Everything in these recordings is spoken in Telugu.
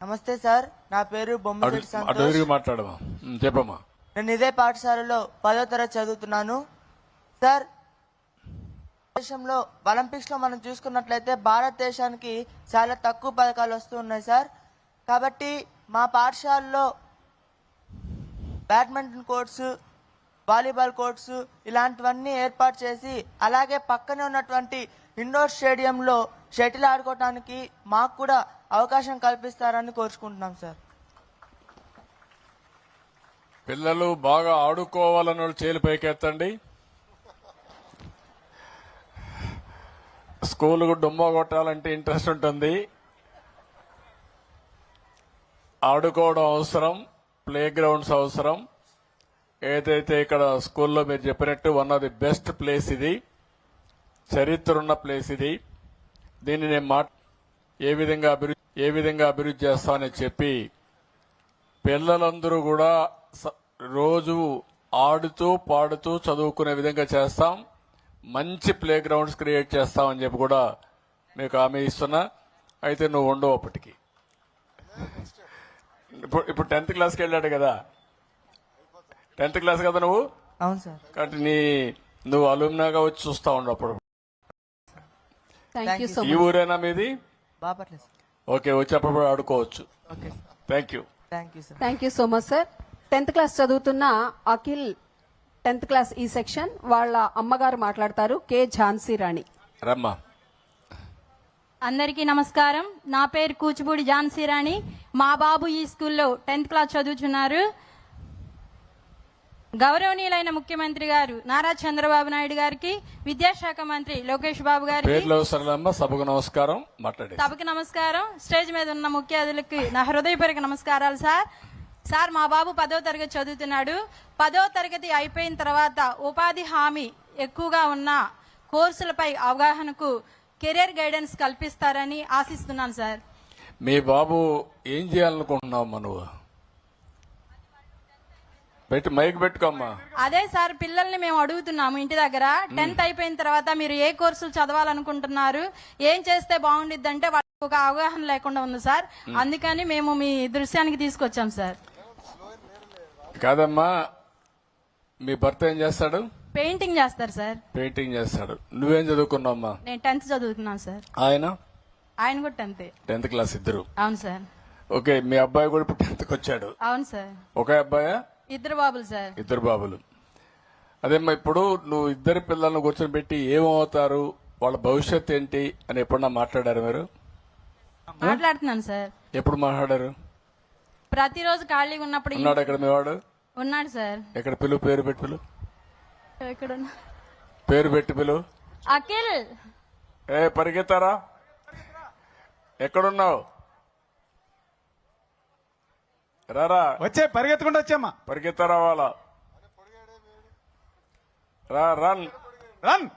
నమస్తే సార్, నా పేరు బొమ్మశెట్టి సంతోష్. మాట్లాడమా చెప్పమ్మా. నేను ఇదే పాఠశాలలో 10వ తరగతి చదువుతున్నాను. సార్, దేశంలో ఒలింపిక్స్ లో మనం చూసుకున్నట్లయితే భారతదేశానికి చాలా తక్కువ పథకాలు వస్తూ ఉన్నాయి సార్. కాబట్టి మా పాఠశాలలో బ్యాడ్మింటన్ కోర్ట్స్, వాలీబాల్ కోర్ట్స్ ఇలాంటివన్నీ ఏర్పాటు చేసి, అలాగే పక్కనే ఉన్నటువంటి ఇండోర్ స్టేడియంలో షటిల్ ఆడుకోవడానికి మాకు కూడా అవకాశం కల్పిస్తారని కోరుకుంటున్నాం సార్. పిల్లలు బాగా ఆడుకోవాలని చేలు పైకెత్తండి. స్కూలుకు డుమ్మా కొట్టాలంటే ఇంట్రెస్ట్ ఉంటుంది. ఆడుకోవడం అవసరం, ప్లే గ్రౌండ్స్ అవసరం. ఏదైతే ఇక్కడ స్కూల్లో మీరు చెప్పినట్టు one of the best place ఇది, చరిత్ర ఉన్న ప్లేస్ ఇది. దీన్ని నేను ఏ విధంగా అభివృద్ధి చేస్తామని చెప్పి పిల్లలందరూ కూడా రోజు ఆడుతూ పాడుతూ చదువుకునే విధంగా చేస్తాం. మంచి ప్లే గ్రౌండ్స్ క్రియేట్ చేస్తామని చెప్పి కూడా మీకు హామీ ఇస్తున్నా. అయితే నువ్వు ఉండవు అప్పటికి. ఇప్పుడు 10th క్లాస్కి వెళ్ళాడు కదా, 10th క్లాస్ కదా నువ్వు. అవును సార్. కాబట్టి నువ్వు అలుమ్నాగా వచ్చి చూస్తా ఉండు అప్పుడు. ఈ ఊరేనా మీది? బాపట్ల సార్. ఓకే, వచ్చి అప్పుడు ఆడుకోవచ్చు. Okay, thank you. Thank you so much sir. 10th class చదువుతున్న అఖిల్ 10th క్లాస్ ఈ సెక్షన్ వాళ్ళ అమ్మగారు మాట్లాడతారు. కె ఝాన్సీ రాణి. రమ్మా. అందరికీ నమస్కారం. నా పేరు కూచిపూడి ఝాన్సీ రాణి. మా బాబు ఈ స్కూల్లో 10th క్లాస్ చదువుతున్నారు. గౌరవనీయులైన ముఖ్యమంత్రి గారు నారా చంద్రబాబు నాయుడు గారికి, విద్యాశాఖ మంత్రి లోకేష్ బాబు గారికి సభకు నమస్కారం. సభకు నమస్కారం. స్టేజ్ మీద ఉన్న ముఖ్య అతిథులకి నా హృదయపూర్వక నమస్కారాలు సార్. మా బాబు 10వ తరగతి చదువుతున్నాడు. 10వ తరగతి అయిపోయిన తర్వాత ఉపాధి హామీ ఎక్కువగా ఉన్న కోర్సులపై అవగాహనకు కెరీర్ గైడెన్స్ కల్పిస్తారని ఆశిస్తున్నాను సార్. మీ బాబు ఏం చేయాలనుకుంటున్నావు నువ్వు? మైక్ పెట్టుకోమ్మా. అదే సార్, పిల్లల్ని మేము అడుగుతున్నాము ఇంటి దగ్గర. 10th అయిపోయిన తర్వాత మీరు ఏ కోర్సులు చదవాలనుకుంటున్నారు, ఏం చేస్తే బాగుండిద్ది అంటే వాళ్ళకి ఒక అవగాహన లేకుండా ఉంది సార్. అందుకని మేము మీ దృశ్యానికి తీసుకొచ్చాం సార్. కాదమ్మా, మీ భర్త ఏం చేస్తాడు? పెయింటింగ్ చేస్తారు సార్. పెయింటింగ్ చేస్తాడు. నువ్వేం చదువుకున్నావమ్మా? నేను 10th చదువుతున్నాను సార్. ఆయన కూడా 10th క్లాస్. ఇద్దరు? అవును సార్. ఓకే, మీ అబ్బాయి కూడా ఇప్పుడు 10th వచ్చాడు? అవును సార్. ఒకే అబ్బాయా? ఇద్దరు బాబులు సార్. ఇద్దరు బాబులు. అదేమ్మా, ఇప్పుడు నువ్వు ఇద్దరు పిల్లలను కూర్చొని పెట్టి ఏమవుతారు, వాళ్ళ భవిష్యత్ ఏంటి అని ఎప్పుడన్నా మాట్లాడారు మీరు? మాట్లాడుతున్నాను సార్. ఎప్పుడు మాట్లాడారు? ప్రతిరోజు ఖాళీగా ఉన్నప్పుడు. ఉన్నాడు ఎక్కడ మీ వాడు? ఉన్నాడు సార్. ఎక్కడ పిలు? పేరు పెట్టి పిలు. ఎక్కడ? పేరు పెట్టి పిలు. అఖిల్. పరిగెత్తారా? ఎక్కడున్నావు? రారా. వచ్చే పరిగెత్తుకుంటూ వచ్చామ్మా. పరిగెత్తారా వాళ్ళ. Run run.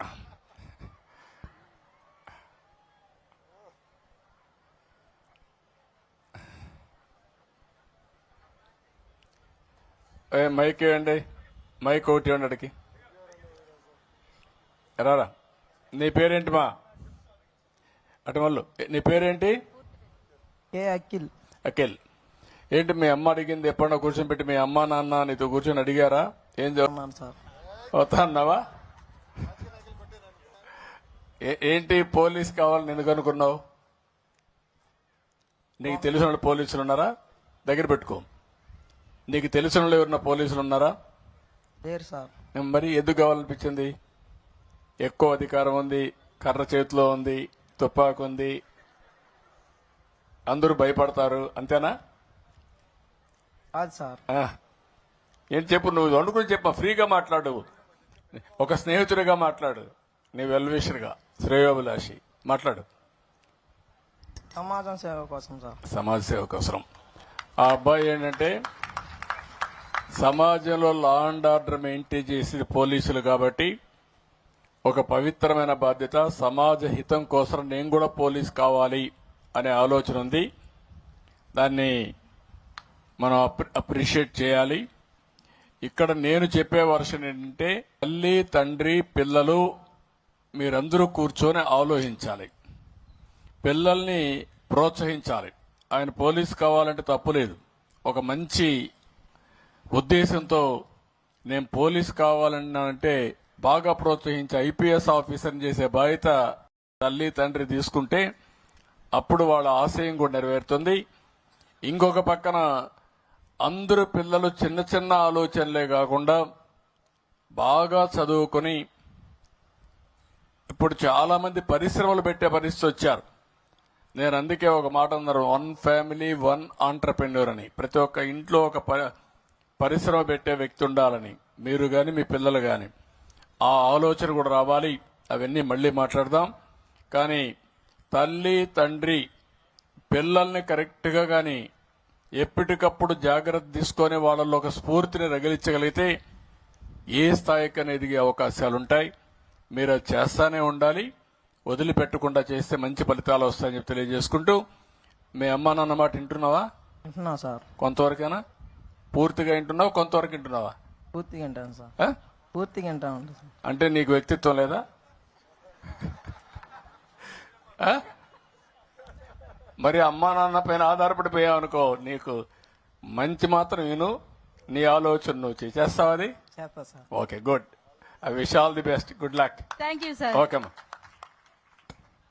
మైక్ ఇవ్వండి. మైక్ ఒకటి ఇవ్వండి అడికి. రారా. నీ పేరేంటి మా? అటు వాళ్ళు. నీ పేరేంటి? అఖిల్. అఖిల్. ఏంటి మీ అమ్మ అడిగింది? ఎప్పుడన్నా కూర్చొని పెట్టి మీ అమ్మ నాన్న నీతో కూర్చొని అడిగారా ఏం చదువుతా అన్నావా? ఏంటి పోలీస్ కావాలని ఎందుకు అనుకున్నావు? నీకు తెలిసిన వాళ్ళు పోలీసులు ఉన్నారా? దగ్గర పెట్టుకో. నీకు తెలిసిన వాళ్ళు ఎవరన్నా పోలీసులు ఉన్నారా? మరి ఎందుకు కావాలనిపించింది? ఎక్కువ అధికారం ఉంది, కర్ర చేతిలో ఉంది, తుపాకు ఉంది, అందరూ భయపడతారు, అంతేనా? ఏంటి చెప్పు. నువ్వు వండుకుని చెప్పా. ఫ్రీగా మాట్లాడు. ఒక స్నేహితుడిగా మాట్లాడు. నీ వెల్విషర్గా, శ్రేయోభిలాషి మాట్లాడు. సమాజం సేవ కోసం సార్. సమాజ సేవ కోసం. ఆ అబ్బాయి ఏంటంటే సమాజంలో లా అండ్ ఆర్డర్ మెయింటైన్ చేసేది పోలీసులు కాబట్టి ఒక పవిత్రమైన బాధ్యత. సమాజ హితం కోసం నేను కూడా పోలీస్ కావాలి అనే ఆలోచన ఉంది. దాన్ని మనం అప్రిషియేట్ చేయాలి. ఇక్కడ నేను చెప్పే వర్షన్ ఏంటంటే, తల్లి తండ్రి పిల్లలు మీరందరూ కూర్చొని ఆలోచించాలి, పిల్లల్ని ప్రోత్సహించాలి. ఆయన పోలీస్ కావాలంటే తప్పులేదు. ఒక మంచి ఉద్దేశంతో నేను పోలీస్ కావాలన్నానంటే బాగా ప్రోత్సహించి ఐపీఎస్ ఆఫీసర్ని చేసే బాధ్యత తల్లి తండ్రి తీసుకుంటే అప్పుడు వాళ్ళ ఆశయం కూడా నెరవేరుతుంది. ఇంకొక పక్కన అందరూ పిల్లలు చిన్న చిన్న ఆలోచనలే కాకుండా బాగా చదువుకొని ఇప్పుడు చాలా మంది పరిశ్రమలు పెట్టే పరిస్థితి వచ్చారు. నేను అందుకే ఒక మాట అన్నారు, 1 ఫ్యామిలీ 1 ఆంటర్ప్రెన్యూర్ అని. ప్రతి ఒక్క ఇంట్లో ఒక పరిశ్రమ పెట్టే వ్యక్తి ఉండాలని, మీరు గాని మీ పిల్లలు గాని ఆ ఆలోచన కూడా రావాలి. అవన్నీ మళ్ళీ మాట్లాడదాం. కానీ తల్లి తండ్రి పిల్లల్ని కరెక్ట్గా గాని ఎప్పటికప్పుడు జాగ్రత్త తీసుకొని వాళ్ళలో ఒక స్ఫూర్తిని రగిలించగలిగితే ఏ స్థాయికైనా ఎదిగే అవకాశాలుంటాయి. మీరు అది చేస్తానే ఉండాలి. వదిలిపెట్టకుండా చేస్తే మంచి ఫలితాలు వస్తాయని చెప్పి తెలియజేసుకుంటూ, మీ అమ్మా నాన్న మాట వింటున్నావా? వింటున్నా సార్. కొంతవరకైనా? పూర్తిగా వింటున్నావా? కొంతవరకు వింటున్నావా? పూర్తిగా వింటాను సార్. ఆ? పూర్తిగా వింటా ఉంటాను సార్. అంటే నీకు వ్యక్తిత్వం లేదా? ఆ? మరి అమ్మా నాన్న పైన ఆధారపడిపోయావు అనుకో, నీకు మంచి మాత్రం విను, నీ ఆలోచన నువ్వు చేస్తావు. అది చేస్తా sir. Okay, good. I wish all the best. Good luck. Thank you sir. Okay అమ్మా,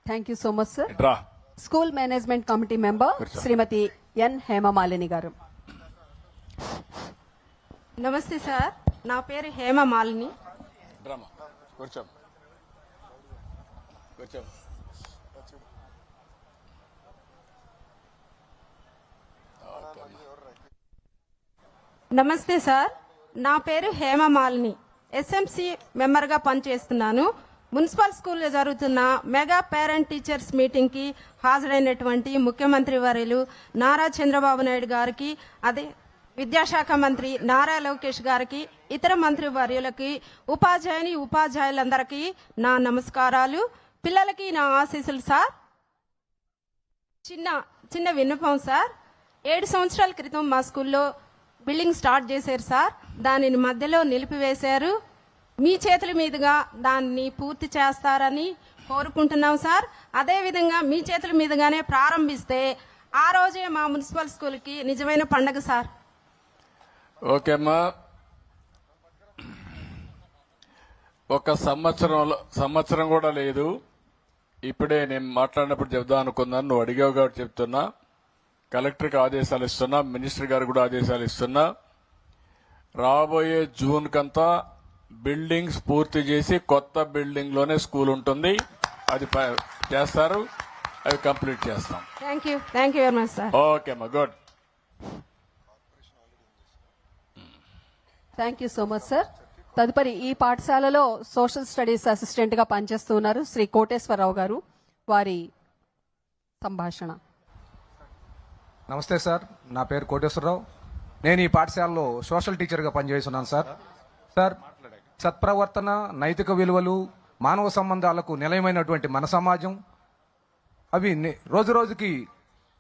thank you so much sir. రా. స్కూల్ మేనేజ్మెంట్ కమిటీ మెంబర్ కూర్చో. శ్రీమతి ఎన్ హేమమాలిని గారు. నమస్తే సార్, నా పేరు హేమమాలిని. రామ్మా, కూర్చో కూర్చో. నమస్తే సార్, నా పేరు హేమమాలిని. ఎస్ఎంసి మెంబర్గా పనిచేస్తున్నాను. మున్సిపల్ స్కూల్లో జరుగుతున్న మెగా పేరెంట్ టీచర్స్ మీటింగ్ కి హాజరైనటువంటి ముఖ్యమంత్రి వర్యులు నారా చంద్రబాబు నాయుడు గారికి, అదే విద్యాశాఖ మంత్రి నారా లోకేష్ గారికి, ఇతర మంత్రి వర్యులకి, ఉపాధ్యాయులందరికీ నా నమస్కారాలు. పిల్లలకి నా ఆశీస్సులు సార్. చిన్న విన్నపం సార్. 7 సంవత్సరాల క్రితం మా స్కూల్లో బిల్డింగ్ స్టార్ట్ చేశారు సార్. దానిని మధ్యలో నిలిపివేశారు. మీ చేతుల మీదుగా దాన్ని పూర్తి చేస్తారని కోరుకుంటున్నాం సార్. అదేవిధంగా మీ చేతుల మీదుగానే ప్రారంభిస్తే ఆ రోజే మా మున్సిపల్ స్కూల్కి నిజమైన పండగ సార్. ఓకే అమ్మా, ఒక సంవత్సరం కూడా లేదు. ఇప్పుడే నేను మాట్లాడినప్పుడు చెప్దాం అనుకున్నాను, నువ్వు అడిగావు కాబట్టి చెప్తున్నా. కలెక్టర్కి ఆదేశాలు ఇస్తున్నా, మినిస్టర్ గారు కూడా ఆదేశాలు ఇస్తున్నా. రాబోయే జూన్ కంతా బిల్డింగ్స్ పూర్తి చేసి కొత్త బిల్డింగ్ లోనే స్కూల్ ఉంటుంది. అది చేస్తారు, అవి కంప్లీట్ చేస్తాం. Thank you very much sir. Okay అమ్మా, good. Thank you so much sir. తదుపరి ఈ పాఠశాలలో సోషల్ స్టడీస్ అసిస్టెంట్ గా పనిచేస్తూ ఉన్నారు శ్రీ కోటేశ్వరరావు గారు. వారి సంభాషణ. నమస్తే సార్, నా పేరు కోటేశ్వరరావు. నేను ఈ పాఠశాలలో సోషల్ టీచర్గా పనిచేస్తున్నాను సార్. సార్, సత్ప్రవర్తన, నైతిక విలువలు, మానవ సంబంధాలకు నిలయమైనటువంటి మన సమాజం అవి రోజు రోజుకి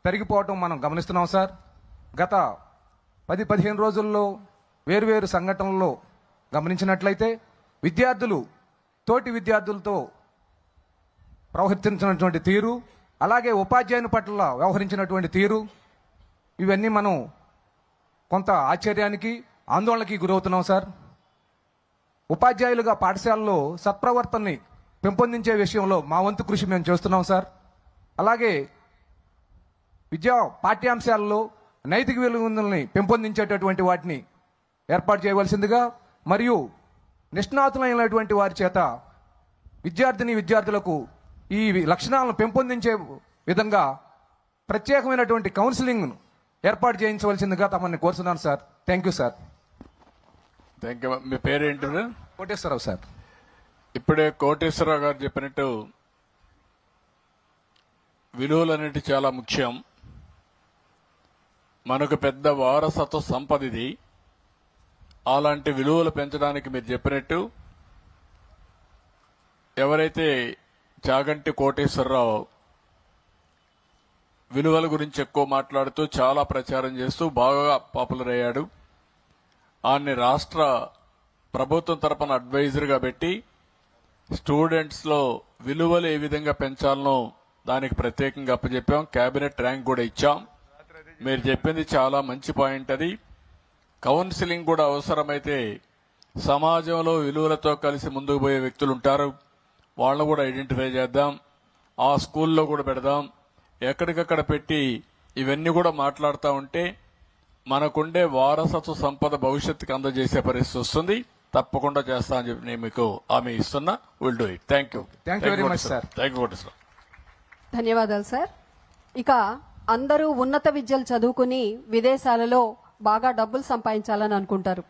పెరిగిపోవటం మనం గమనిస్తున్నాం సార్. గత 10-15 రోజుల్లో వేరువేరు సంఘటనల్లో గమనించినట్లయితే విద్యార్థులు తోటి విద్యార్థులతో ప్రవర్తించినటువంటి తీరు, అలాగే ఉపాధ్యాయుని పట్ల వ్యవహరించినటువంటి తీరు, ఇవన్నీ మనం కొంత ఆశ్చర్యానికి, ఆందోళనకి గురవుతున్నాం సార్. ఉపాధ్యాయులుగా పాఠశాలలో సత్ప్రవర్తనని పెంపొందించే విషయంలో మా వంతు కృషి మేము చేస్తున్నాం సార్. అలాగే విద్యా పాఠ్యాంశాలలో నైతిక విలువలని పెంపొందించేటటువంటి వాటిని ఏర్పాటు చేయవలసిందిగా, మరియు నిష్ణాతులైనటువంటి వారి చేత విద్యార్థులకు ఈ లక్షణాలను పెంపొందించే విధంగా ప్రత్యేకమైనటువంటి కౌన్సిలింగ్ ఏర్పాటు చేయించవలసిందిగా తమని కోరుతున్నాను sir. Thank you sir. Thank you. మీ పేరేంటి? కోటేశ్వరరావు సార్. ఇప్పుడే కోటేశ్వరరావు గారు చెప్పినట్టు విలువలు అనేవి చాలా ముఖ్యం. మనకు పెద్ద వారసత్వ సంపద ఇది. అలాంటి విలువలు పెంచడానికి మీరు చెప్పినట్టు ఎవరైతే చాగంటి కోటేశ్వరరావు విలువల గురించి ఎక్కువ మాట్లాడుతూ చాలా ప్రచారం చేస్తూ బాగా పాపులర్ అయ్యాడు. ఆయన్ని రాష్ట్ర ప్రభుత్వం తరపున అడ్వైజర్గా పెట్టి స్టూడెంట్స్ లో విలువలు ఏ విధంగా పెంచాలనో దానికి ప్రత్యేకంగా అప్పచెప్పాం. కేబినెట్ ర్యాంక్ కూడా ఇచ్చాం. మీరు చెప్పింది చాలా మంచి పాయింట్. అది కౌన్సిలింగ్ కూడా అవసరమైతే సమాజంలో విలువలతో కలిసి ముందుకు పోయే వ్యక్తులు ఉంటారు, వాళ్ళను కూడా ఐడెంటిఫై చేద్దాం, ఆ స్కూల్లో కూడా పెడదాం. ఎక్కడికక్కడ పెట్టి ఇవన్నీ కూడా మాట్లాడుతూ ఉంటే మనకుండే వారసత్వ సంపద భవిష్యత్తుకి అందజేసే పరిస్థితి వస్తుంది. తప్పకుండా చేస్తా అని చెప్పి నేను మీకు హామీ ఇస్తున్నా. Will do it. Thank you. Thank you very much, sir. Thank you sir. ధన్యవాదాలు సార్. ఇక అందరూ ఉన్నత విద్యలు చదువుకుని విదేశాలలో బాగా డబ్బులు సంపాదించాలని అనుకుంటారు.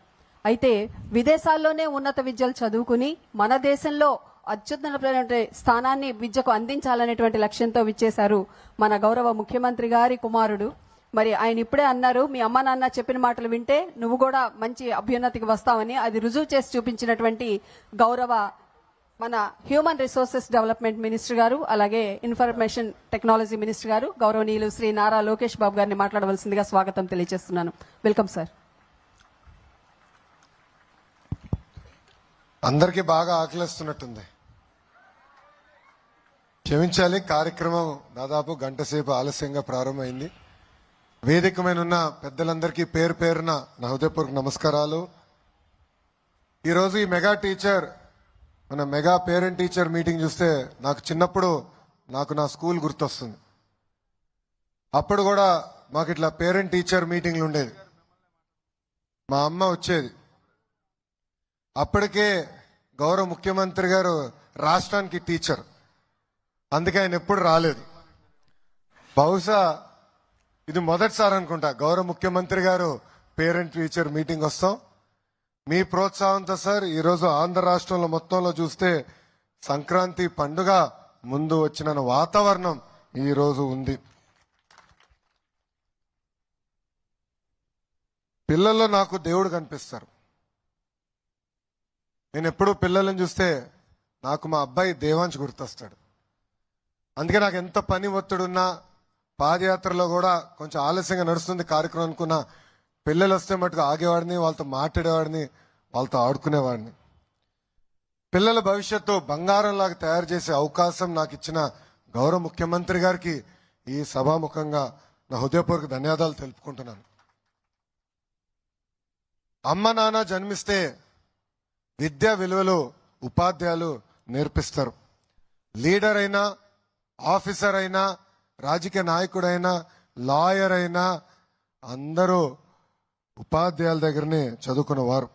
అయితే విదేశాల్లోనే ఉన్నత విద్యలు చదువుకుని మన దేశంలో అత్యున్నతమైన స్థానాన్ని విద్యకు అందించాలనేటువంటి లక్ష్యంతో విచ్చేశారు మన గౌరవ ముఖ్యమంత్రి గారి కుమారుడు. మరి ఆయన ఇప్పుడే అన్నారు, మీ అమ్మ నాన్న చెప్పిన మాటలు వింటే నువ్వు కూడా మంచి అభ్యున్నతికి వస్తావని. అది రుజువు చేసి చూపించినటువంటి గౌరవ మన హ్యూమన్ రిసోర్సెస్ డెవలప్మెంట్ మినిస్టర్ గారు, అలాగే ఇన్ఫర్మేషన్ టెక్నాలజీ మినిస్టర్ గారు గౌరవనీయులు శ్రీ నారా లోకేష్ బాబు గారిని మాట్లాడవలసిందిగా స్వాగతం తెలియజేస్తున్నాను. Welcome sir. అందరికీ బాగా ఆకలిస్తున్నట్టుంది. క్షమించాలి, కార్యక్రమం దాదాపు గంట సేపు ఆలస్యంగా ప్రారంభమైంది. వేదిక మీద ఉన్న పెద్దలందరికీ పేరు పేరున నా హృదయపూర్వక నమస్కారాలు. ఈరోజు ఈ మెగా టీచర్ మన మెగా పేరెంట్ టీచర్ మీటింగ్ చూస్తే నాకు చిన్నప్పుడు నా స్కూల్ గుర్తొస్తుంది. అప్పుడు కూడా మాకు ఇట్లా పేరెంట్ టీచర్ మీటింగ్లు ఉండేది. మా అమ్మ వచ్చేది. అప్పటికే గౌరవ ముఖ్యమంత్రి గారు రాష్ట్రానికి టీచర్, అందుకే ఆయన ఎప్పుడు రాలేదు. బహుశా ఇది మొదటిసారి అనుకుంటా గౌరవ ముఖ్యమంత్రి గారు పేరెంట్ టీచర్ మీటింగ్ వస్తాం. మీ ప్రోత్సాహంతో సార్ ఈరోజు ఆంధ్ర రాష్ట్రంలో మొత్తంలో చూస్తే సంక్రాంతి పండుగ ముందు వచ్చిన వాతావరణం ఈరోజు ఉంది. పిల్లల్లో నాకు దేవుడు కనిపిస్తారు. నేను ఎప్పుడూ పిల్లలను చూస్తే నాకు మా అబ్బాయి దేవాంశ్ గుర్తొస్తాడు. అందుకే నాకు ఎంత పని ఒత్తిడున్నా పాదయాత్రలో కూడా కొంచెం ఆలస్యంగా నడుస్తుంది కార్యక్రమం అనుకున్నా పిల్లలు వస్తే మటుకు ఆగేవాడిని, వాళ్ళతో మాట్లాడేవాడిని, వాళ్ళతో ఆడుకునేవాడిని. పిల్లల భవిష్యత్తు బంగారంలాగా తయారు చేసే అవకాశం నాకు ఇచ్చిన గౌరవ ముఖ్యమంత్రి గారికి ఈ సభాముఖంగా నా హృదయపూర్వక ధన్యవాదాలు తెలుపుకుంటున్నాను. అమ్మ నాన్న జన్మిస్తే విద్యా విలువలు ఉపాధ్యాయులు నేర్పిస్తారు. లీడర్ అయినా, ఆఫీసర్ అయినా, రాజకీయ నాయకుడైనా, లాయర్ అయినా అందరూ ఉపాధ్యాయుల దగ్గరనే చదువుకున్నవారు.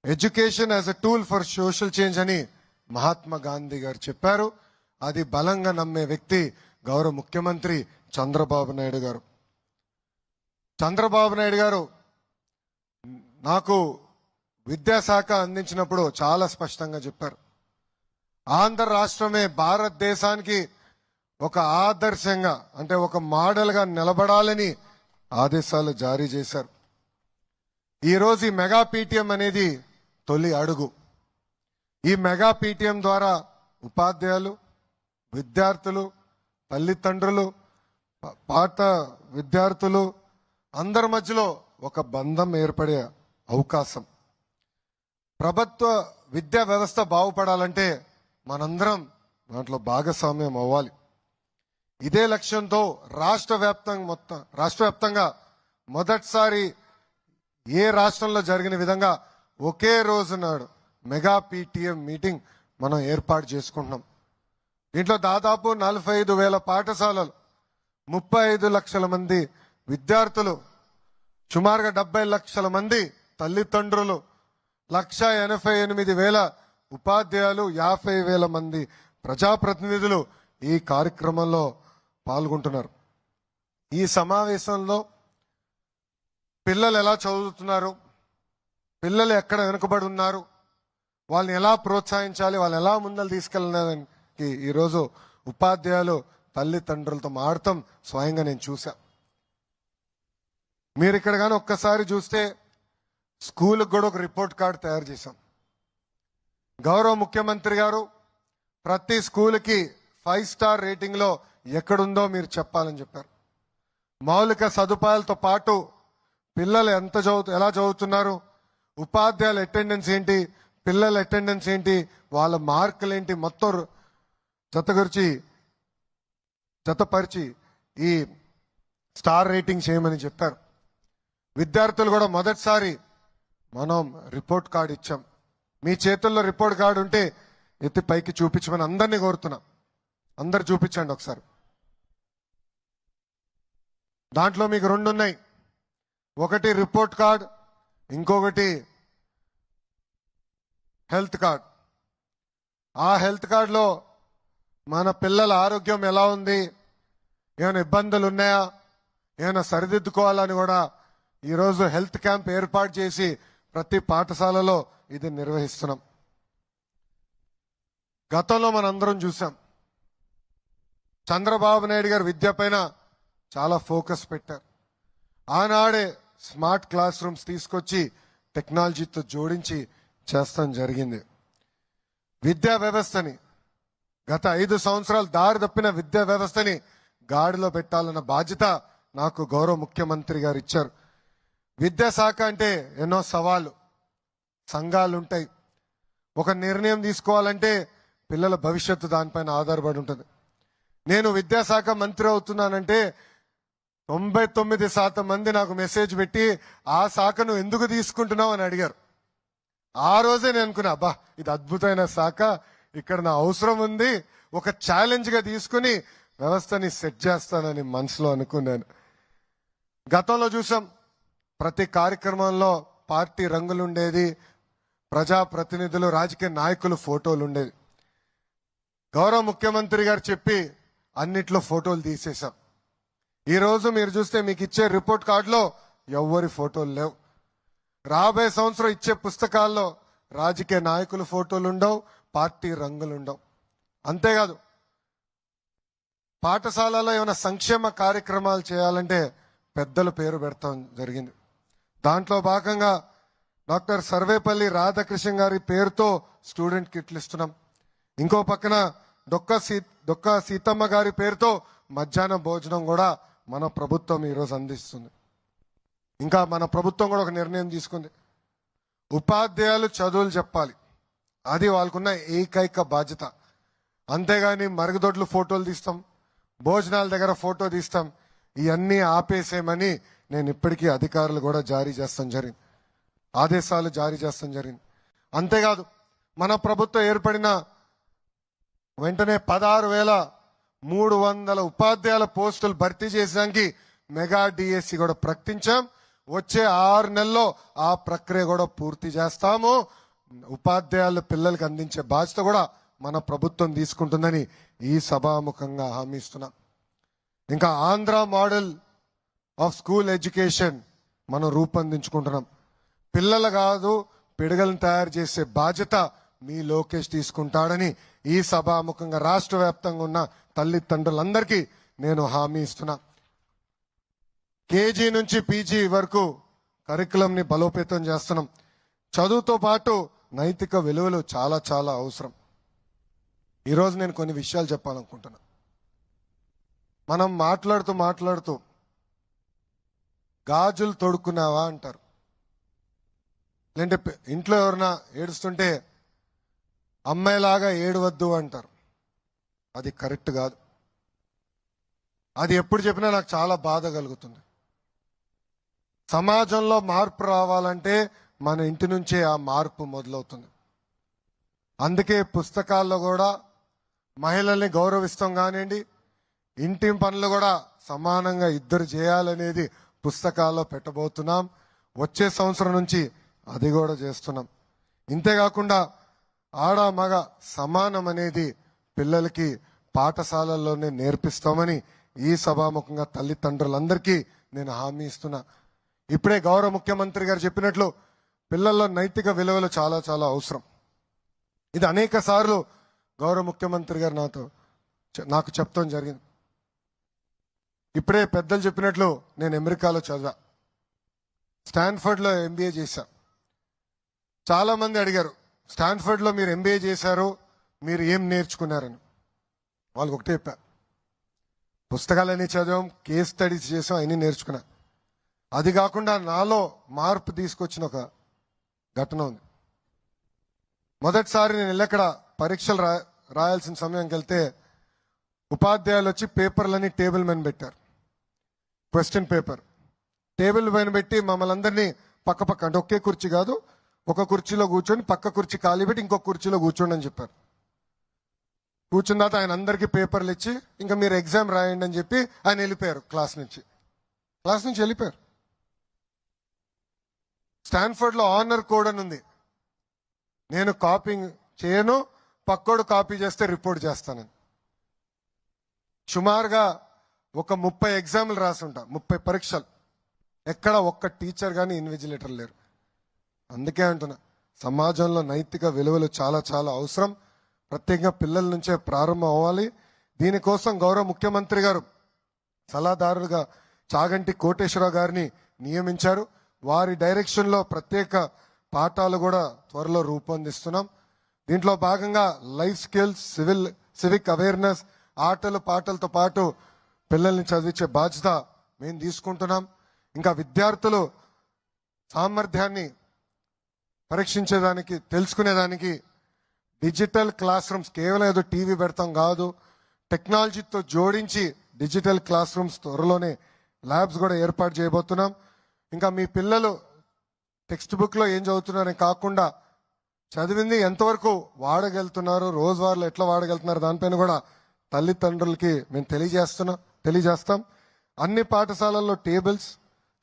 Education as a tool for social change అని మహాత్మా గాంధీ గారు చెప్పారు. అది బలంగా నమ్మే వ్యక్తి గౌరవ ముఖ్యమంత్రి చంద్రబాబు నాయుడు గారు. చంద్రబాబు నాయుడు గారు నాకు విద్యాశాఖ అందించినప్పుడు చాలా స్పష్టంగా చెప్పారు, ఆంధ్ర రాష్ట్రమే భారతదేశానికి ఒక ఆదర్శంగా అంటే ఒక మోడల్గా నిలబడాలని ఆదేశాలు జారీ చేశారు. ఈరోజు ఈ మెగా పీటీఎం అనేది తొలి అడుగు. ఈ మెగా పీటీఎం ద్వారా ఉపాధ్యాయులు, విద్యార్థులు, తల్లిదండ్రులు, పాత విద్యార్థులు అందరి మధ్యలో ఒక బంధం ఏర్పడే అవకాశం. ప్రభుత్వ విద్యా వ్యవస్థ బాగుపడాలంటే మనందరం దాంట్లో భాగస్వామ్యం అవ్వాలి. ఇదే లక్ష్యంతో రాష్ట్ర వ్యాప్తంగా మొదటిసారి ఏ రాష్ట్రంలో జరిగిన విధంగా ఒకే రోజు నాడు మెగా పీటీఎం మీటింగ్ మనం ఏర్పాటు చేసుకుంటున్నాం. దీంట్లో దాదాపు 45,000 పాఠశాలలు, 35 లక్షల మంది విద్యార్థులు, సుమారుగా 70 లక్షల మంది తల్లిదండ్రులు, 1,88,000 ఉపాధ్యాయులు, 50,000 మంది ప్రజాప్రతినిధులు ఈ కార్యక్రమంలో పాల్గొంటున్నారు. ఈ సమావేశంలో పిల్లలు ఎలా చదువుతున్నారు, పిల్లలు ఎక్కడ వెనుకబడి ఉన్నారు, వాళ్ళని ఎలా ప్రోత్సహించాలి, వాళ్ళని ఎలా ముందలు తీసుకెళ్ళడానికి ఈరోజు ఉపాధ్యాయులు తల్లిదండ్రులతో మాడతాం స్వయంగా నేను చూసా. మీరు ఇక్కడ కానీ ఒక్కసారి చూస్తే స్కూల్కి కూడా ఒక రిపోర్ట్ కార్డు తయారు చేశాం. గౌరవ ముఖ్యమంత్రి గారు ప్రతి స్కూల్కి 5 స్టార్ రేటింగ్ లో ఎక్కడుందో మీరు చెప్పాలని చెప్పారు. మౌలిక సదుపాయాలతో పాటు పిల్లలు ఎలా చదువుతున్నారు, ఉపాధ్యాయుల అటెండెన్స్ ఏంటి, పిల్లల అటెండెన్స్ ఏంటి, వాళ్ళ మార్కులు ఏంటి, మొత్తం జతపరిచి ఈ స్టార్ రేటింగ్ చేయమని చెప్పారు. విద్యార్థులు కూడా మొదటిసారి మనం రిపోర్ట్ కార్డు ఇచ్చాం. మీ చేతుల్లో రిపోర్ట్ కార్డు ఉంటే ఎత్తి పైకి చూపించమని అందరినీ కోరుతున్నాం. అందరు చూపించండి ఒకసారి. దాంట్లో మీకు రెండు ఉన్నాయి, ఒకటి రిపోర్ట్ కార్డ్, ఇంకొకటి హెల్త్ కార్డ్. ఆ హెల్త్ కార్డులో మన పిల్లల ఆరోగ్యం ఎలా ఉంది, ఏమైనా ఇబ్బందులు ఉన్నాయా, ఏమైనా సరిదిద్దుకోవాలని కూడా ఈరోజు హెల్త్ క్యాంప్ ఏర్పాటు చేసి ప్రతి పాఠశాలలో ఇది నిర్వహిస్తున్నాం. గతంలో మనందరం చూసాం, చంద్రబాబు నాయుడు గారు విద్య పైన చాలా ఫోకస్ పెట్టారు. ఆనాడే స్మార్ట్ క్లాస్ రూమ్స్ తీసుకొచ్చి టెక్నాలజీతో జోడించి చేస్తాం జరిగింది. విద్యా వ్యవస్థని గత 5 సంవత్సరాలు దారి తప్పిన విద్యా వ్యవస్థని గాడిలో పెట్టాలన్న బాధ్యత నాకు గౌరవ ముఖ్యమంత్రి గారు ఇచ్చారు. విద్యాశాఖ అంటే ఎన్నో సవాళ్ళు, సంఘాలు ఉంటాయి. ఒక నిర్ణయం తీసుకోవాలంటే పిల్లల భవిష్యత్తు దానిపైన ఆధారపడి ఉంటుంది. నేను విద్యాశాఖ మంత్రి అవుతున్నానంటే 99% మంది నాకు మెసేజ్ పెట్టి ఆ శాఖను ఎందుకు తీసుకుంటున్నావు అని అడిగారు. ఆ రోజే నేను అనుకున్నా, అబ్బా ఇది అద్భుతమైన శాఖ, ఇక్కడ నా అవసరం ఉంది, ఒక ఛాలెంజ్ గా తీసుకుని వ్యవస్థని సెట్ చేస్తానని మనసులో అనుకున్నాను. గతంలో చూసాం, ప్రతి కార్యక్రమంలో పార్టీ రంగులుండేది, ప్రజాప్రతినిధులు, రాజకీయ నాయకులు ఫోటోలు ఉండేది. గౌరవ ముఖ్యమంత్రి గారు చెప్పి అన్నిట్లో ఫోటోలు తీసేశాం. ఈ రోజు మీరు చూస్తే మీకు ఇచ్చే రిపోర్ట్ కార్డులో ఎవ్వరి ఫోటోలు లేవు. రాబోయే సంవత్సరం ఇచ్చే పుస్తకాల్లో రాజకీయ నాయకుల ఫోటోలు ఉండవు, పార్టీ రంగులు ఉండవు. అంతేకాదు, పాఠశాలలో ఏమైనా సంక్షేమ కార్యక్రమాలు చేయాలంటే పెద్దల పేరు పెడతాం జరిగింది. దాంట్లో భాగంగా డాక్టర్ సర్వేపల్లి రాధాకృష్ణ గారి పేరుతో స్టూడెంట్ కిట్లు ఇస్తున్నాం. ఇంకో పక్కన డొక్క సీతమ్మ గారి పేరుతో మధ్యాహ్న భోజనం కూడా మన ప్రభుత్వం ఈరోజు అందిస్తుంది. ఇంకా మన ప్రభుత్వం కూడా ఒక నిర్ణయం తీసుకుంది, ఉపాధ్యాయులు చదువులు చెప్పాలి, అది వాళ్ళకున్న ఏకైక బాధ్యత. అంతేగాని మరుగుదొడ్లు ఫోటోలు తీస్తాం, భోజనాల దగ్గర ఫోటో తీస్తాం, ఇవన్నీ ఆపేసేయమని నేను ఇప్పటికీ అధికారులు కూడా ఆదేశాలు జారీ చేస్తాం జరిగింది. అంతేకాదు, మన ప్రభుత్వం ఏర్పడిన వెంటనే 16,300 ఉపాధ్యాయుల పోస్టులు భర్తీ చేసడానికి మెగా డిఎస్సి కూడా ప్రకటించాం. వచ్చే 6 నెలల్లో ఆ ప్రక్రియ కూడా పూర్తి చేస్తాము. ఉపాధ్యాయుల పిల్లలకు అందించే బాధ్యత కూడా మన ప్రభుత్వం తీసుకుంటుందని ఈ సభాముఖంగా హామీ ఇస్తున్నాం. ఇంకా Andhra model of school education మనం రూపొందించుకుంటున్నాం. పిల్లలు కాదు, పిడగలను తయారు చేసే బాధ్యత మీ లోకేష్ తీసుకుంటాడని ఈ సభాముఖంగా రాష్ట్ర వ్యాప్తంగా ఉన్న తల్లిదండ్రులందరికీ నేను హామీ ఇస్తున్నా. కేజీ నుంచి పీజీ వరకు కరికులం ని బలోపేతం చేస్తున్నాం. చదువుతో పాటు నైతిక విలువలు చాలా చాలా అవసరం. ఈరోజు నేను కొన్ని విషయాలు చెప్పాలనుకుంటున్నా. మనం మాట్లాడుతూ గాజులు తొడుక్కున్నావా అంటారు, లేదంటే ఇంట్లో ఎవరైనా ఏడుస్తుంటే అమ్మాయిలాగా ఏడవద్దు అంటారు. అది కరెక్ట్ కాదు. అది ఎప్పుడు చెప్పినా నాకు చాలా బాధ కలుగుతుంది. సమాజంలో మార్పు రావాలంటే మన ఇంటి నుంచే ఆ మార్పు మొదలవుతుంది. అందుకే పుస్తకాల్లో కూడా మహిళల్ని గౌరవిస్తాం కానివ్వండి, ఇంటి పనులు కూడా సమానంగా ఇద్దరు చేయాలనేది పుస్తకాల్లో పెట్టబోతున్నాం. వచ్చే సంవత్సరం నుంచి అది కూడా చేస్తున్నాం. ఇంతేకాకుండా ఆడ మగ సమానం అనేది పిల్లలకి పాఠశాలల్లోనే నేర్పిస్తామని ఈ సభాముఖంగా తల్లిదండ్రులందరికీ నేను హామీ ఇస్తున్నా. ఇప్పుడే గౌరవ ముఖ్యమంత్రి గారు చెప్పినట్లు పిల్లల్లో నైతిక విలువలు చాలా చాలా అవసరం. ఇది అనేక సార్లు గౌరవ ముఖ్యమంత్రి గారు నాకు చెప్తాం జరిగింది. ఇప్పుడే పెద్దలు చెప్పినట్లు నేను అమెరికాలో చదివా, స్టాన్ఫర్డ్ లో ఎంబీఏ చేశా. చాలా మంది అడిగారు, స్టాన్ఫర్డ్ లో మీరు ఎంబీఏ చేశారు, మీరు ఏం నేర్చుకున్నారని. వాళ్ళకి ఒకటే చెప్పా, పుస్తకాలన్నీ చదివాం, కేస్ స్టడీస్ చేసాం, అన్నీ నేర్చుకున్నా. అది కాకుండా నాలో మార్పు తీసుకొచ్చిన ఒక ఘటన ఉంది. మొదటిసారి నేను ఎల్లక్కడ పరీక్షలు రాయాల్సిన సమయంకి వెళ్తే ఉపాధ్యాయులు వచ్చి పేపర్లని టేబుల్ మీద పెట్టారు. క్వశ్చన్ పేపర్ టేబుల్ పైన పెట్టి మమ్మల్ని అందరినీ పక్క పక్క అంటే ఒకే కుర్చీ కాదు, ఒక కుర్చీలో కూర్చొని పక్క కుర్చీ ఖాళీ పెట్టి ఇంకొక కుర్చీలో కూర్చోండి అని చెప్పారు. కూర్చున్న తర్వాత ఆయన అందరికీ పేపర్లు ఇచ్చి ఇంకా మీరు ఎగ్జామ్ రాయండి అని చెప్పి ఆయన వెళ్ళిపోయారు. క్లాస్ నుంచి వెళ్ళిపోయారు. స్టాన్ఫర్డ్ లో ఆనర్ కోడ్ అని ఉంది. నేను కాపీంగ్ చేయను, పక్కోడు కాపీ చేస్తే రిపోర్ట్ చేస్తానని. సుమారుగా ఒక 30 ఎగ్జామ్లు రాసుంటా, 30 పరీక్షలు. ఎక్కడ ఒక్క టీచర్ కానీ ఇన్విజిలేటర్ లేరు. అందుకే అంటున్నా, సమాజంలో నైతిక విలువలు చాలా చాలా అవసరం. ప్రత్యేకంగా పిల్లల నుంచే ప్రారంభం అవ్వాలి. దీనికోసం గౌరవ ముఖ్యమంత్రి గారు సలహాదారుగా చాగంటి కోటేశ్వరరావు గారిని నియమించారు. వారి డైరెక్షన్ లో ప్రత్యేక పాఠాలు కూడా త్వరలో రూపొందిస్తున్నాం. దీంట్లో భాగంగా లైఫ్ స్కిల్స్, సివిక్ అవేర్నెస్, ఆటలు పాటలతో పాటు పిల్లల్ని చదివించే బాధ్యత మేము తీసుకుంటున్నాం. ఇంకా విద్యార్థులు సామర్థ్యాన్ని పరీక్షించేదానికి, తెలుసుకునేదానికి డిజిటల్ క్లాస్ రూమ్స్, కేవలం ఏదో టీవీ పెడతాం కాదు, టెక్నాలజీతో జోడించి డిజిటల్ క్లాస్ రూమ్స్ త్వరలోనే ల్యాబ్స్ కూడా ఏర్పాటు చేయబోతున్నాం. ఇంకా మీ పిల్లలు టెక్స్ట్ బుక్ లో ఏం చదువుతున్నారని కాకుండా చదివింది ఎంతవరకు వాడగలుగుతున్నారు, రోజువారీలో ఎట్లా వాడగలుగుతున్నారు, దానిపైన కూడా తల్లిదండ్రులకి మేము తెలియజేస్తాం. అన్ని పాఠశాలల్లో tables,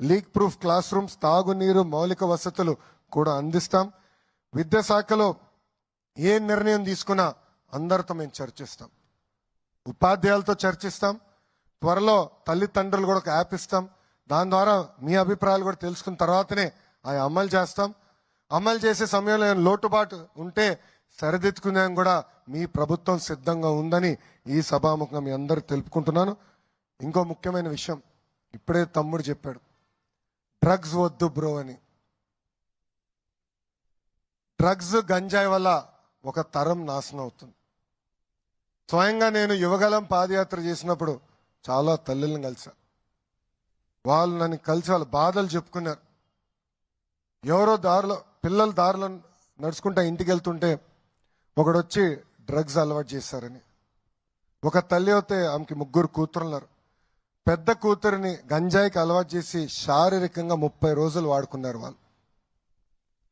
leak proof class rooms, తాగునీరు, మౌలిక వసతులు కూడా అందిస్తాం. విద్యాశాఖలో ఏ నిర్ణయం తీసుకున్నా అందరితో మేము చర్చిస్తాం, ఉపాధ్యాయులతో చర్చిస్తాం. త్వరలో తల్లిదండ్రులు కూడా ఒక యాప్ ఇస్తాం. దాని ద్వారా మీ అభిప్రాయాలు కూడా తెలుసుకున్న తర్వాతనే అవి అమలు చేస్తాం. అమలు చేసే సమయంలో ఏమైనా లోటుబాటు ఉంటే సరిదిద్దుకునేందుకు కూడా మీ ప్రభుత్వం సిద్ధంగా ఉందని ఈ సభాముఖంగా మీ అందరికి తెలుపుకుంటున్నాను. ఇంకో ముఖ్యమైన విషయం ఇప్పుడే తమ్ముడు చెప్పాడు, డ్రగ్స్ వద్దు బ్రో అని. డ్రగ్స్, గంజాయి వల్ల ఒక తరం నాశనం అవుతుంది. స్వయంగా నేను యువగలం పాదయాత్ర చేసినప్పుడు చాలా తల్లులను కలిసా. వాళ్ళు నన్ను కలిసి వాళ్ళ బాధలు చెప్పుకున్నారు. ఎవరో దారిలో, పిల్లలు దారిలో నడుచుకుంటా ఇంటికి వెళ్తుంటే ఒకడొచ్చి డ్రగ్స్ అలవాటు చేశారని. ఒక తల్లి అయితే ఆమెకి 3 కూతురున్నారు. పెద్ద కూతురిని గంజాయికి అలవాటు చేసి శారీరకంగా 30 రోజులు వాడుకున్నారు వాళ్ళు.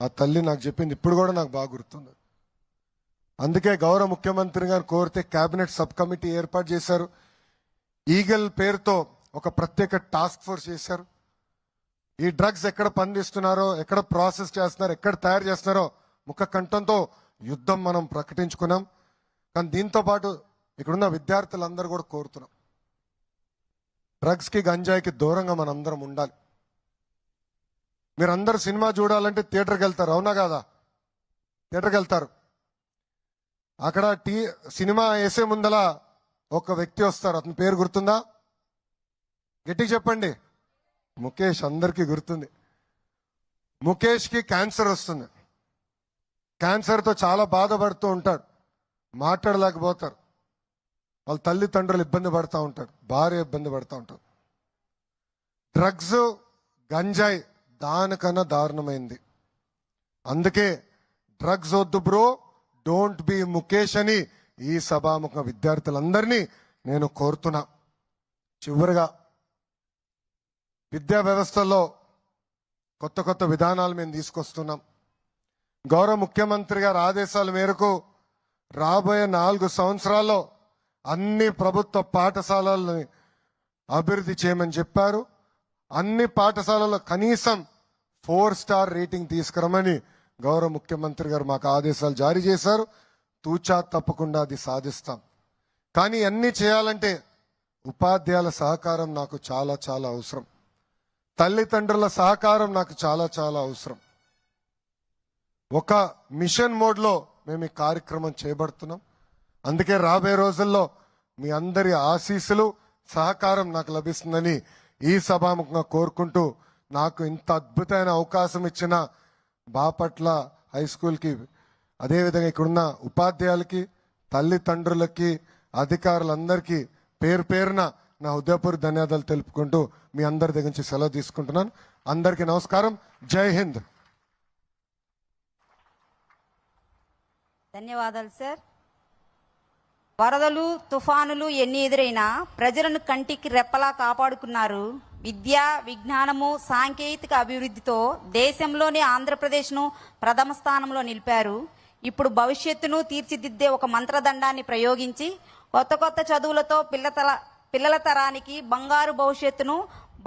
ఆ తల్లి నాకు చెప్పింది ఇప్పుడు కూడా నాకు బాగా గుర్తుంది. అందుకే గౌరవ ముఖ్యమంత్రి గారు కోరితే కేబినెట్ సబ్ కమిటీ ఏర్పాటు చేశారు. ఈగల్ పేరుతో ఒక ప్రత్యేక టాస్క్ ఫోర్స్ చేశారు. ఈ డ్రగ్స్ ఎక్కడ పండిస్తున్నారో, ఎక్కడ ప్రాసెస్ చేస్తున్నారో, ఎక్కడ తయారు చేస్తున్నారో ముఖ కంఠంతో యుద్ధం మనం ప్రకటించుకున్నాం. కానీ దీంతో పాటు ఇక్కడున్న విద్యార్థులందరూ కూడా కోరుతున్నాం, డ్రగ్స్ కి, గంజాయికి దూరంగా మనందరం ఉండాలి. మీరందరూ సినిమా చూడాలంటే థియేటర్కి వెళ్తారు, అవునా కాదా? థియేటర్కి వెళ్తారు. అక్కడ సినిమా వేసే ముందల ఒక వ్యక్తి వస్తారు. అతని పేరు గుర్తుందా? గట్టిగా చెప్పండి. ముఖేష్. అందరికీ గుర్తుంది. ముఖేష్ కి క్యాన్సర్ వస్తుంది. క్యాన్సర్తో చాలా బాధపడుతూ ఉంటాడు, మాట్లాడలేకపోతారు. వాళ్ళ తల్లిదండ్రులు ఇబ్బంది పడుతూ ఉంటారు, భార్య ఇబ్బంది పడుతూ ఉంటారు. డ్రగ్స్, గంజాయి దానికన్నా దారుణమైంది. అందుకే డ్రగ్స్ వద్దు బ్రో, డోంట్ బి ముఖేష్ అని ఈ సభాముఖ విద్యార్థులందరినీ నేను కోరుతున్నా. చివరిగా విద్యా వ్యవస్థలో కొత్త కొత్త విధానాలు మేము తీసుకొస్తున్నాం. గౌరవ ముఖ్యమంత్రి గారి ఆదేశాల మేరకు రాబోయే 4 సంవత్సరాల్లో అన్ని ప్రభుత్వ పాఠశాలల్ని అభివృద్ధి చేయమని చెప్పారు. అన్ని పాఠశాలల్లో కనీసం 4 స్టార్ రేటింగ్ తీసుకురమని గౌరవ ముఖ్యమంత్రి గారు మాకు ఆదేశాలు జారీ చేశారు. తూచా తప్పకుండా అది సాధిస్తాం. కానీ అన్ని చేయాలంటే ఉపాధ్యాయుల సహకారం నాకు చాలా చాలా అవసరం. తల్లిదండ్రుల సహకారం నాకు చాలా చాలా అవసరం. ఒక మిషన్ మోడ్ లో మేము ఈ కార్యక్రమం చేపడుతున్నాం. అందుకే రాబోయే రోజుల్లో మీ అందరి ఆశీస్సులు, సహకారం నాకు లభిస్తుందని ఈ సభాముఖంగా కోరుకుంటూ, నాకు ఇంత అద్భుతమైన అవకాశం ఇచ్చిన బాపట్ల హై స్కూల్కి, అదేవిధంగా ఇక్కడున్న ఉపాధ్యాయులకి, తల్లిదండ్రులకి, అధికారులందరికీ పేరు పేరున నా హృదయపూర్వక ధన్యవాదాలు తెలుపుకుంటూ మీ అందరి దగ్గర నుంచి సెలవు తీసుకుంటున్నాను. అందరికీ నమస్కారం. జై హింద్. ధన్యవాదాలు సార్. వరదలు, తుఫానులు ఎన్ని ఎదురైనా ప్రజలను కంటికి రెప్పలా కాపాడుకున్నారు విద్య, విజ్ఞానము, సాంకేతిక అభివృద్ధితో దేశంలోనే ఆంధ్రప్రదేశ్ను ప్రథమ స్థానంలో నిలిపారు. ఇప్పుడు భవిష్యత్తును తీర్చిదిద్దే ఒక మంత్రదండాన్ని ప్రయోగించి కొత్త కొత్త చదువులతో పిల్లల తరానికి బంగారు భవిష్యత్తును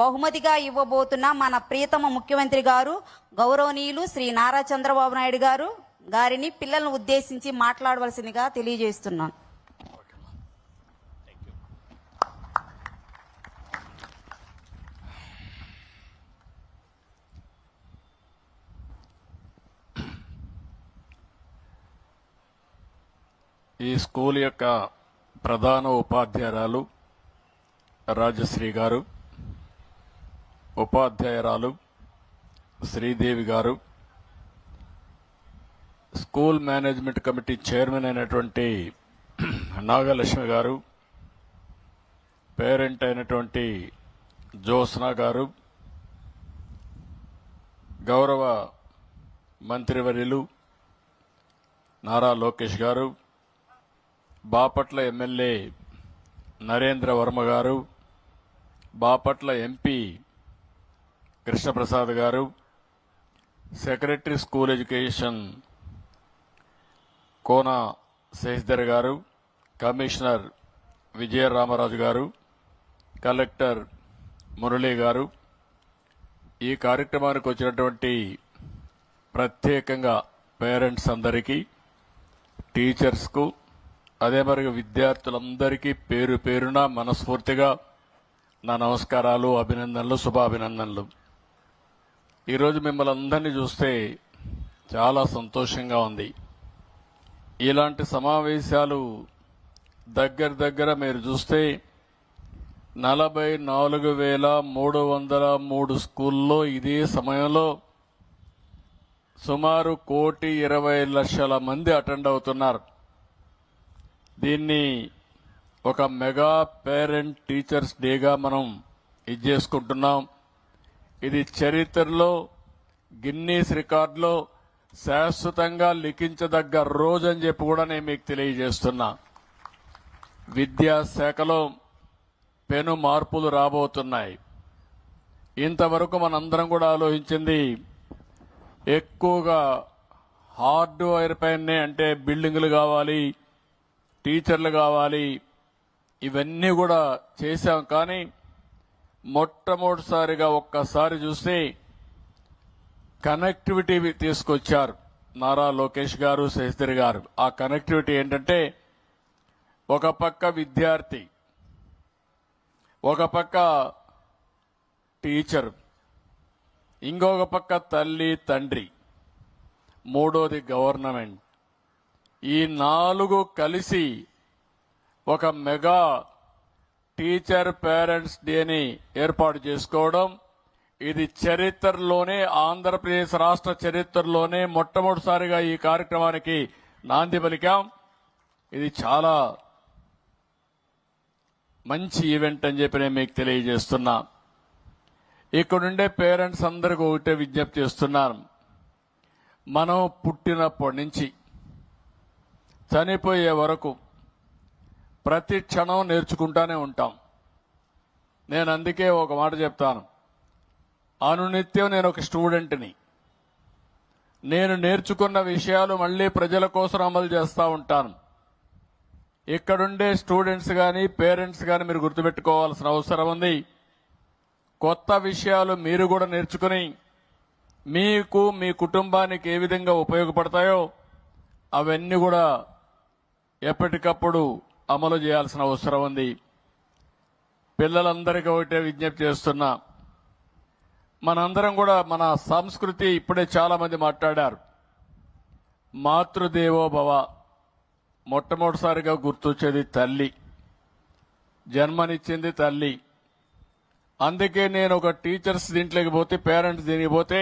బహుమతిగా ఇవ్వబోతున్న మన ప్రియతమ ముఖ్యమంత్రి గారు గౌరవనీయులు శ్రీ నారా చంద్రబాబు నాయుడు గారిని పిల్లలను ఉద్దేశించి మాట్లాడవలసిందిగా తెలియజేస్తున్నాను. ఈ స్కూల్ యొక్క ప్రధాన ఉపాధ్యాయురాలు రాజశ్రీ గారు, ఉపాధ్యాయురాలు శ్రీదేవి గారు, స్కూల్ మేనేజ్మెంట్ కమిటీ చైర్మన్ అయినటువంటి నాగలక్ష్మి గారు, పేరెంట్ అయినటువంటి జ్యోత్స్న గారు, గౌరవ మంత్రివర్యులు నారా లోకేష్ గారు, బాపట్ల ఎమ్మెల్యే నరేంద్ర వర్మ గారు, బాపట్ల ఎంపీ కృష్ణప్రసాద్ గారు, సెక్రటరీ స్కూల్ ఎడ్యుకేషన్ కోన శశిధర్ గారు, కమిషనర్ విజయరామరాజు గారు, కలెక్టర్ మురళీ గారు, ఈ కార్యక్రమానికి వచ్చినటువంటి ప్రత్యేకంగా పేరెంట్స్ అందరికీ, టీచర్స్కు, అదే మరి విద్యార్థులందరికీ పేరు పేరున మనస్ఫూర్తిగా నా నమస్కారాలు, అభినందనలు, శుభాభినందనలు. ఈరోజు మిమ్మల్ని అందరినీ చూస్తే చాలా సంతోషంగా ఉంది. ఇలాంటి సమావేశాలు దగ్గర మీరు చూస్తే 44,303 స్కూల్లో ఇదే సమయంలో సుమారు 1,20,00,000 మంది అటెండ్ అవుతున్నారు. దీన్ని ఒక మెగా పేరెంట్ టీచర్స్ డేగా మనం ఇది చేసుకుంటున్నాం. ఇది చరిత్రలో గిన్నీస్ రికార్డులో శాశ్వతంగా లిఖించదగ్గ రోజు అని చెప్పి కూడా నేను మీకు తెలియజేస్తున్నా. విద్యాశాఖలో పెను మార్పులు రాబోతున్నాయి. ఇంతవరకు మనందరం కూడా ఆలోచించింది ఎక్కువగా హార్డ్వేర్ పైనే, అంటే బిల్డింగులు కావాలి, టీచర్లు కావాలి, ఇవన్నీ కూడా చేశాం. కానీ మొట్టమొదటిసారిగా ఒక్కసారి చూస్తే కనెక్టివిటీ తీసుకొచ్చారు నారా లోకేష్ గారు, శశిధర్ గారు. ఆ కనెక్టివిటీ ఏంటంటే ఒక పక్క విద్యార్థి, ఒక పక్క టీచర్, ఇంకొక పక్క తల్లి తండ్రి, మూడోది గవర్నమెంట్. ఈ 4 కలిసి ఒక మెగా టీచర్ పేరెంట్స్ డేని ఏర్పాటు చేసుకోవడం, ఇది చరిత్రలోనే, ఆంధ్రప్రదేశ్ రాష్ట్ర చరిత్రలోనే మొట్టమొదటిసారిగా ఈ కార్యక్రమానికి నాంది పలికాం. ఇది చాలా మంచి ఈవెంట్ అని చెప్పి నేను మీకు తెలియజేస్తున్నా. ఇక్కడుండే పేరెంట్స్ అందరికీ ఒకటే విజ్ఞప్తి చేస్తున్నాను. మనం పుట్టినప్పటి నుంచి చనిపోయే వరకు ప్రతి క్షణం నేర్చుకుంటానే ఉంటాం. నేను అందుకే ఒక మాట చెప్తాను, అనునిత్యం నేను ఒక స్టూడెంట్ని. నేను నేర్చుకున్న విషయాలు మళ్లీ ప్రజల కోసం అమలు చేస్తూ ఉంటాను. ఇక్కడుండే స్టూడెంట్స్ కానీ పేరెంట్స్ కానీ మీరు గుర్తుపెట్టుకోవాల్సిన అవసరం ఉంది. కొత్త విషయాలు మీరు కూడా నేర్చుకుని మీకు, మీ కుటుంబానికి ఏ విధంగా ఉపయోగపడతాయో అవన్నీ కూడా ఎప్పటికప్పుడు అమలు చేయాల్సిన అవసరం ఉంది. పిల్లలందరికీ ఒకటే విజ్ఞప్తి చేస్తున్నా, మనందరం కూడా మన సంస్కృతి ఇప్పుడే చాలా మంది మాట్లాడారు. మాతృదేవో భవ, మొట్టమొదటిసారిగా గుర్తొచ్చేది తల్లి, జన్మనిచ్చింది తల్లి. అందుకే నేను ఒక టీచర్స్ దీంట్లోకి పోతే, పేరెంట్స్ దీనికి పోతే